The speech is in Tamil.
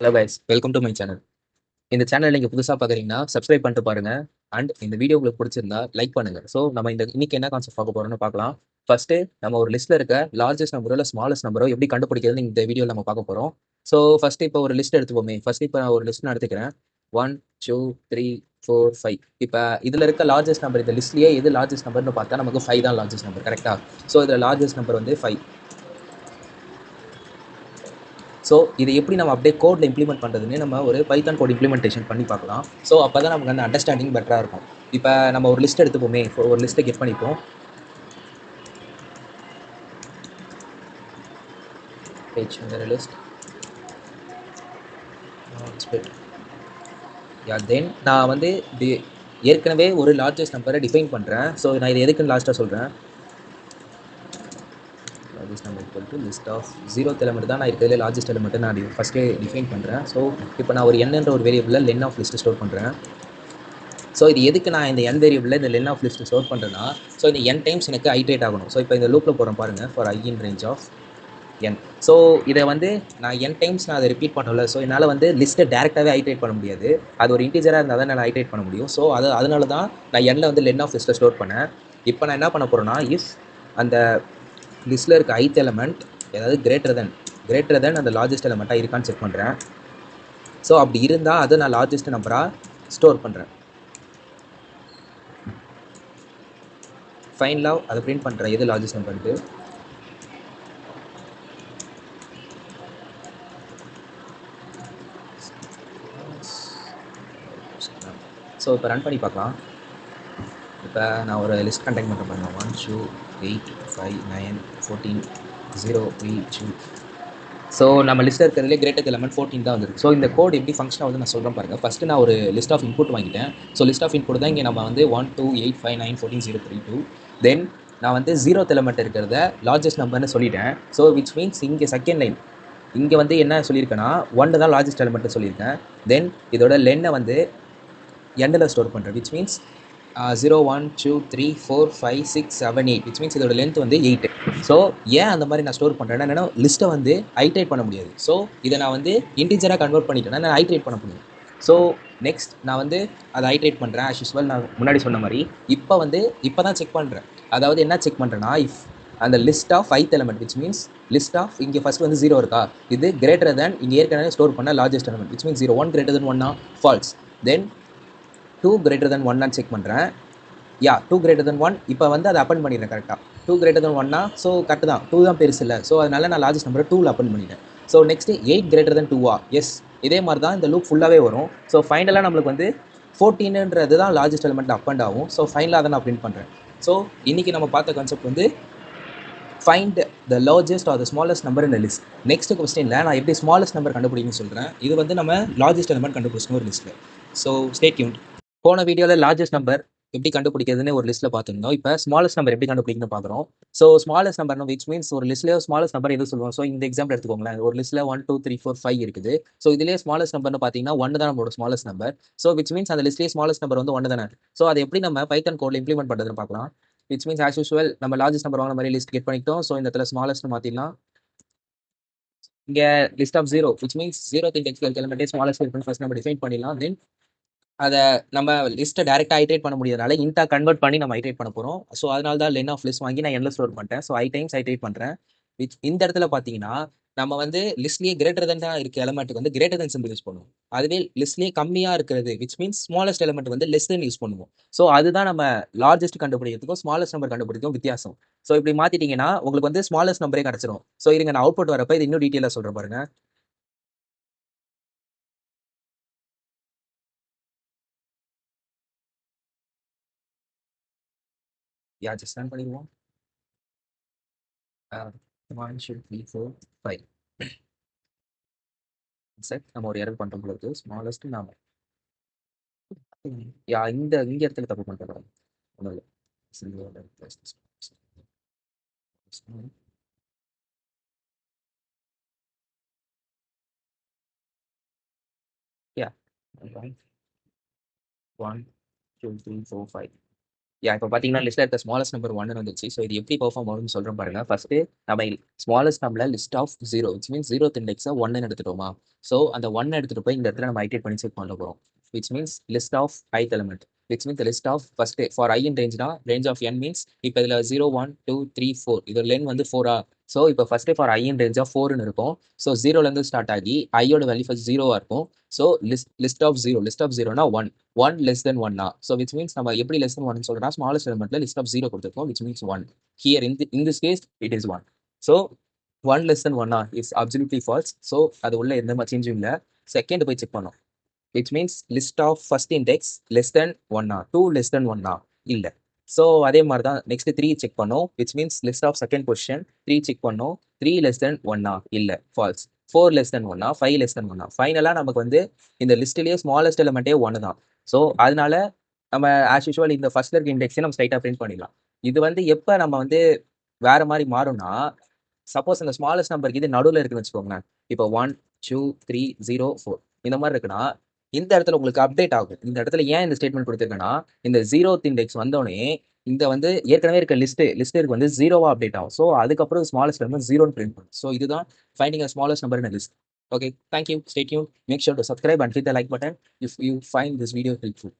Hello guys, welcome to my channel. இந்த சேனல் நீங்கள் புதுசாக பார்க்குறீங்கன்னா சப்ஸ்கிரைப் பண்ணிட்டு பாருங்க. அண்ட் இந்த வீடியோ உங்களுக்கு பிடிச்சிருந்தா லைக் பண்ணுங்க. ஸோ நம்ம இன்னைக்கு என்ன கான்செப்ட் பார்க்க போறோம்னு பார்க்கலாம். ஃபர்ஸ்ட் நம்ம ஒரு லிஸ்ட்ல இருக்க லார்ஜஸ்ட் நம்பரோ இல்லை ஸ்மாலஸ்ட் நம்பரோ எப்படி கண்டுபிடிக்கிறதுன்னு இந்த வீடியோவில் நம்ம பார்க்க போறோம். ஸோ ஃபர்ஸ்ட் இப்போ ஒரு லிஸ்ட் எடுத்துப்போமே. ஃபர்ஸ்ட் இப்போ நான் ஒரு லிஸ்ட் நான் எடுத்துக்கிறேன். 1 2 3 4 5. இப்போ இதில் இருக்க லார்ஜஸ்ட் நம்பர், இந்த லிஸ்ட்லயே எது லார்ஜஸ்ட் நம்பர்னு பார்த்தா நமக்கு 5 தான் லார்ஜஸ்ட் நம்பர், கரெக்டா? ஸோ இதில் லார்ஜஸ்ட் நம்பர் வந்து 5. ஸோ இதை எப்படி நம்ம அப்படியே கோடில் இம்ப்ளிமெண்ட் பண்ணுறதுன்னு நம்ம ஒரு பைத்தான் கோட் இம்ப்ளிமெண்டேஷன் பண்ணி பார்க்கலாம். ஸோ அப்போ தான் நமக்கு அந்த அண்டர்ஸ்டாண்டிங் பெட்டராக இருக்கும். இப்போ நம்ம ஒரு லிஸ்ட் எடுத்துப்போமே. ஒரு லிஸ்ட்டை கெட் பண்ணிப்போம். பேஜ் லிஸ்ட் தென் நான் வந்து ஏற்கனவே ஒரு லார்ஜஸ்ட் நம்பரை டிஃபைன் பண்ணுறேன். ஸோ நான் இது எதுக்குன்னு லாஸ்ட்டாக சொல்கிறேன். Largest number equal to list of 0th element தான் நான் இருக்கிறதுல லார்ஜஸ்ட் எலிமெண்ட்டை நான் ஃபஸ்ட்டே டிஃபைன் பண்ணுறேன். ஸோ இப்போ நான் ஒரு என்ற ஒரு வேரியபிளில் லென் ஆஃப் லிஸ்ட் ஸ்டோர் பண்ணுறேன். ஸோ இது எதுக்கு நான் இந்த n வேரியபிளில் இந்த லென் ஆஃப் லிஸ்ட் ஸ்டோர் பண்ணுறேன்னா, ஸோ இந்த n டைம்ஸ் எனக்கு ஐட்ரேட் ஆகணும். ஸோ இப்போ இந்த லூப்பில் போகிறோம் பாருங்கள், for i in range of n. So இதை வந்து நான் n டைம்ஸ் நான் அதை ரிப்பீட் பண்ணல. ஸோ என்னால் வந்து லிஸ்ட்டை டேரெக்டாகவே ஐட்ரேட் பண்ண முடியாது. அது ஒரு இன்டீஜராக இருந்தால் தான் என்னால் ஐட்ரேட் பண்ண முடியும். ஸோ அதனால தான் நான் n வந்து லென் ஆஃப் லிஸ்ட்டை ஸ்டோர் பண்ணேன். இப்போ நான் என்ன பண்ண போகிறேன்னா, இஃப் அந்த லிஸ்ட்டில் இருக்க ith எலமெண்ட் ஏதாவது கிரேட்டர் தென் அந்த லார்ஜஸ்ட் எலமெண்ட்டாக இருக்கான்னு செக் பண்ணுறேன். ஸோ அப்படி இருந்தால் அதை நான் லார்ஜஸ்ட் நம்பராக ஸ்டோர் பண்ணுறேன். ஃபைனலாக அதை பிரிண்ட் பண்ணுறேன் எது லார்ஜஸ்ட் நம்பர்ட்டு. ஸோ இப்போ ரன் பண்ணி பார்க்கலாம். இப்போ நான் ஒரு லிஸ்ட் கண்டெக்ட் பண்ணுறேன் பாருங்கள். 1 2 8 5 9 14 0 3 2. ஸோ நம்ம லிஸ்ட்டில் இருக்கிறதுலே கிரேட்டர் எலமெண்ட் 14 தான் வந்துருக்கு. ஸோ இந்த கோட் எப்படி ஃபங்க்ஷனாக வந்து நான் சொல்கிறேன் பாருங்கள். ஃபஸ்ட்டு நான் ஒரு லிஸ்ட் ஆஃப் இன்புட் வாங்கிட்டேன். ஸோ லிஸ்ட் ஆஃப் இன்புட் தான் இங்கே நம்ம வந்து 1 2 8 5 9 14 0 3 2. தென் நான் வந்து 0th எலமெண்ட் இருக்கிறத லார்ஜஸ்ட் நம்பர்னு சொல்லிட்டேன். ஸோ விச் மீன்ஸ் இங்கே செகண்ட் லைன் இங்கே வந்து என்ன சொல்லியிருக்கேன்னா 1 தான் லார்ஜஸ்ட் எலமெண்ட்டு சொல்லியிருக்கேன். தென் இதோட லென்னை வந்து எண்டில் ஸ்டோர் பண்ணுறேன். Which means 0 1 2 3 4 5 6 7 8. விச் மீன்ஸ் இதோட லென்த் வந்து 8. ஸோ ஏன் அந்த மாதிரி நான் ஸ்டோர் பண்ணுறேன்னா, என்னன்னா லிஸ்ட்டை வந்து ஐட்ரேட் பண்ண முடியாது. ஸோ இதை நான் வந்து இன்டீஜராக கன்வெர்ட் பண்ணிட்டேன்னா நான் ஐட்ரேட் பண்ண முடியும். ஸோ நெக்ஸ்ட் நான் வந்து அதை ஐட்ரேட் பண்ணுறேன். ஆஸ் யூஸ்வல் நான் முன்னாடி சொன்ன மாதிரி இப்போ தான் செக் பண்ணுறேன். அதாவது என்ன செக் பண்ணுறேன்னா, இஃப் அந்த list of ith element which means list of இங்கே ஃபஸ்ட் வந்து 0 இருக்கா, இது கிரேட்டர் தேன் இங்கே ஏற்கனவே ஸ்டோர் பண்ண largest element which means 0 1 greater than 1 false. Then 2 greater than 1 check பண்ணுறேன். 2 கிரேட்டர் தென் 1. இப்போ வந்து அதை அப்பன் பண்ணிடுறேன் கரெக்டாக. 2 கிரேட்டர் தென் 1 ஸோ கரெக்ட் தான். 2 தான் பெருசு இல்லை. ஸோ அதனால நான் லார்ஜஸ்ட் நம்பரை 2ல் அப்பன் பண்ணிட்டேன். So next 8 greater than 2 yes. இதே மாதிரி தான் இந்த லூப் ஃபுல்லாகவே வரும். ஸோ ஃபைனலாக நம்மளுக்கு வந்து 14ன்றது தான் லார்ஜஸ்ட் எலிமெண்ட் அப்பண்ட் ஆகும். ஸோ ஃபைனலாக அதை நான் பிரிண்ட் பண்ணுறேன். ஸோ இன்றைக்கி நம்ம பார்த்த கான்செப்ட் வந்து find the largest R the smallest number in the list. Next கொஸ்டினில் நான் எப்படி ஸ்மாலஸ்ட் நம்பர் கண்டுபிடிக்கணும்னு சொல்கிறேன். இது வந்து நம்ம லார்ஜஸ்ட் எலிமெண்ட் கண்டுபிடிச்சணும் ஒரு லிஸ்ட்டில். So stay tuned. போன வீடியோவில் லார்ஜஸ்ட் நம்பர் எப்படி கண்டுபிடிக்கிறதுன்னு ஒரு லிஸ்ட்டில் பார்த்துருந்தோம். இப்போ ஸ்மாலஸ்ட் நம்பர் எப்படி கண்டுபிடிக்கணும்னு பார்க்குறோம். So smallest number which means ஒரு லிஸ்ட்லேயே ஸ்மாலஸ்ட் நம்பர் எது சொல்லுவோம். ஸோ இந்த எக்ஸாம்பிள் எடுத்துக்கோங்களேன். ஒரு லிஸ்ட்டில் 1 2 3 4 5 இருக்குது. ஸோ இதிலே ஸ்மாலஸ்ட் நம்பர்னு பார்த்தீங்கன்னா 1 தான் நம்மளோட smallest number. So which means அந்த லிஸ்ட்லேயே ஸ்மாலஸ்ட் நம்பர் வந்து 1 தானே. ஸோ அதை எப்படி நம்ம பைத்தன் கோடில் இம்ப்ளிமெண்ட் பண்ணுறதுன்னு பார்க்கலாம். விச் மீன்ஸ் ஆஸ் யூஸ்வல் நம்ம லார்ஜஸ்ட் நம்பர் வாங்கின மாதிரி லிஸ்ட் கெட் பண்ணிட்டோம். ஸோ இந்த இடத்துல ஸ்மாலஸ்ட் மாற்றிடலாம். இங்கே list of 0 which means 0th index எலிமெண்ட்டே ஸ்மாலஸ்ட் இருக்குன்னு ஃபர்ஸ்ட் நம்ம டிஃபைன் பண்ணிடலாம். தென் அதை நம்ம லிஸ்ட்டை டேரெக்டாக ஐட்ரேட் பண்ண முடியாதனால இன்ட்டா கன்வெர்ட் பண்ணி நம்ம ஐட்ரேட் பண்ண போகிறோம். ஸோ அதனால தான் லென் ஆஃப் லிஸ்ட் வாங்கி நான் எண்ணில் ஸ்டோர் பண்ணிட்டேன். ஸோ டைம்ஸ் ஐட்ரேட் பண்ணுறேன். இந்த இடத்துல பார்த்தீங்கன்னா நம்ம வந்து லிஸ்ட்லேயே கிரேட்டர் தென் தான் இருக்க எலமெண்ட்டுக்கு வந்து கிரேட்டர் தென் சிம்பிள் யூஸ் பண்ணுவோம். அதுவே லிஸ்ட்லேயே கம்மியாக இருக்கிறது விச் மீன்ஸ் ஸ்மாலஸ்ட் எலமெண்ட் வந்து லெஸ் தென் யூஸ் பண்ணுவோம். ஸோ அதுதான் நம்ம லார்ஜஸ்ட் கண்டுபிடிக்கிறதுக்கும் ஸ்மாலஸ்ட் நம்பர் கண்டுபிடிக்கும் வித்தியாசம். ஸோ இப்படி மாற்றிட்டீங்கன்னா உங்களுக்கு வந்து ஸ்மாலஸ்ட் நம்பரே கிடச்சிரும். ஸோ இருங்க நான் அவுட்புட் வரப்போ இது இன்னும் டீட்டெயிலாக சொல்கிறேன் பாருங்க. ஜஸ்ட் ரன் பண்ணிடுவோம். 1 2 3 4 5. செட் நம்ம ஒரு எரர் பண்ணுறோம் பொழுது ஸ்மாலஸ்ட் நாம இந்த இடத்துல தப்பு பண்ணுறோம். ஒன்றும் இல்லை. யா 1 2 3 4 5. இப்போ பார்த்தீங்கன்னா லிஸ்ட்டில் இருக்க ஸ்மாலஸ்ட் நம்பர் ஒன்னு வந்துச்சு. ஸோ இது எப்படி பெர்ஃபார்ம் ஆகும்னு சொல்கிறேன் பாருங்க. ஃபர்ஸ்ட்டு நம்ம ஸ்மாலஸ்ட் நம்பரில் list of zero which means zeroth இண்டெக்ஸை ஒன்னு எடுத்துட்டோமா. ஸோ அந்த ஒன் எடுத்துகிட்டு போய் இந்த இடத்துல நம்ம ஐட்டேட் பண்ணி செக் பண்ண போகிறோம். Which means list of ith element which means list of first for I in ரேஞ்ச்னா ரேஞ்ச் ஆஃப் n மீன்ஸ் இப்போ இதில் 0 1 2 3 4 இது லென் வந்து 4 ஸோ இப்போ first for I in range of 4ன்னு இருக்கும். ஸோ ஜீரோலேருந்து ஸ்டார்ட் ஆகி ஐயோட வேல்யூ ஃபர்ஸ்ட் ஜீரோவாக இருக்கும். ஸோ லிஸ்ட் ஆஃப் ஜீரோனா ஒன் லெஸ் தென் ஒன்னா. ஸோ விச் மீன்ஸ் நம்ம எப்படி லெஸ் தென் ஒன் சொல்றோம்னா ஸ்மாலஸ்ட் எலிமெண்ட்ல லிஸ்ட் ஆஃப் ஜீரோ கொடுத்துருக்கோம் which means one. Here in this case it is one. So one less than ஒன்னா இஸ் அப்சல்யூட்லி ஃபால்ஸ். ஸோ அது உள்ள எந்த மாதிரி சேஞ்சும் இல்லை. செகண்ட் போய் செக் பண்ணோம் which means list of first index less than ஒன்னா, டூ லெஸ் தென் ஒன்னா இல்லை. ஸோ அதே மாதிரி தான் நெக்ஸ்ட் 3 செக் பண்ணோம் which means list of second position 3 check பண்ணோம். 3 லெஸ் தென் ஒன்னா இல்லை, ஃபால்ஸ். 4 லெஸ் தென் ஒன்னா, 5 லெஸ் தென் ஒன்னா. ஃபைனலாக நமக்கு வந்து இந்த லிஸ்ட்லேயே ஸ்மாலஸ்ட் எலிமெண்ட்டே ஒன்று தான். ஸோ அதனால நம்ம ஆஸ் யூஷுவல் இந்த ஃபர்ஸ்ட்ல இருக்க இண்டெக்ஸை நம்ம ஸ்ட்ரைட்டாக பிரிண்ட் பண்ணிடலாம். இது வந்து எப்போ நம்ம வந்து வேற மாதிரி மாறும்னா சப்போஸ் இந்த ஸ்மாலஸ்ட் நம்பருக்கு இது நடுவில் இருக்குன்னு வச்சுக்கோங்களேன். இப்போ 1 2 3 0 4 இந்த மாதிரி இருக்குன்னா இந்த இடத்துல உங்களுக்கு அப்டேட் ஆகும். இந்த இடத்துல ஏன் இந்த ஸ்டேட்மெண்ட் கொடுத்துருக்கேன்னா இந்த ஜீரோத் இண்டெக்ஸ் வந்தோடனே இந்த வந்து ஏற்கனவே இருக்க லிஸ்ட்டுக்கு வந்து ஜீரோவா அப்டேட் ஆகும். ஸோ அதுக்கப்புறம் ஸ்மாலஸ்ட் நம்பர் ஜீரோன்னு பிரிண்ட் பண்ணும். ஸோ இதுதான் finding a smallest number in a list. Okay, thank you. Stay tuned. Make sure to subscribe and hit the like button if you find this video helpful.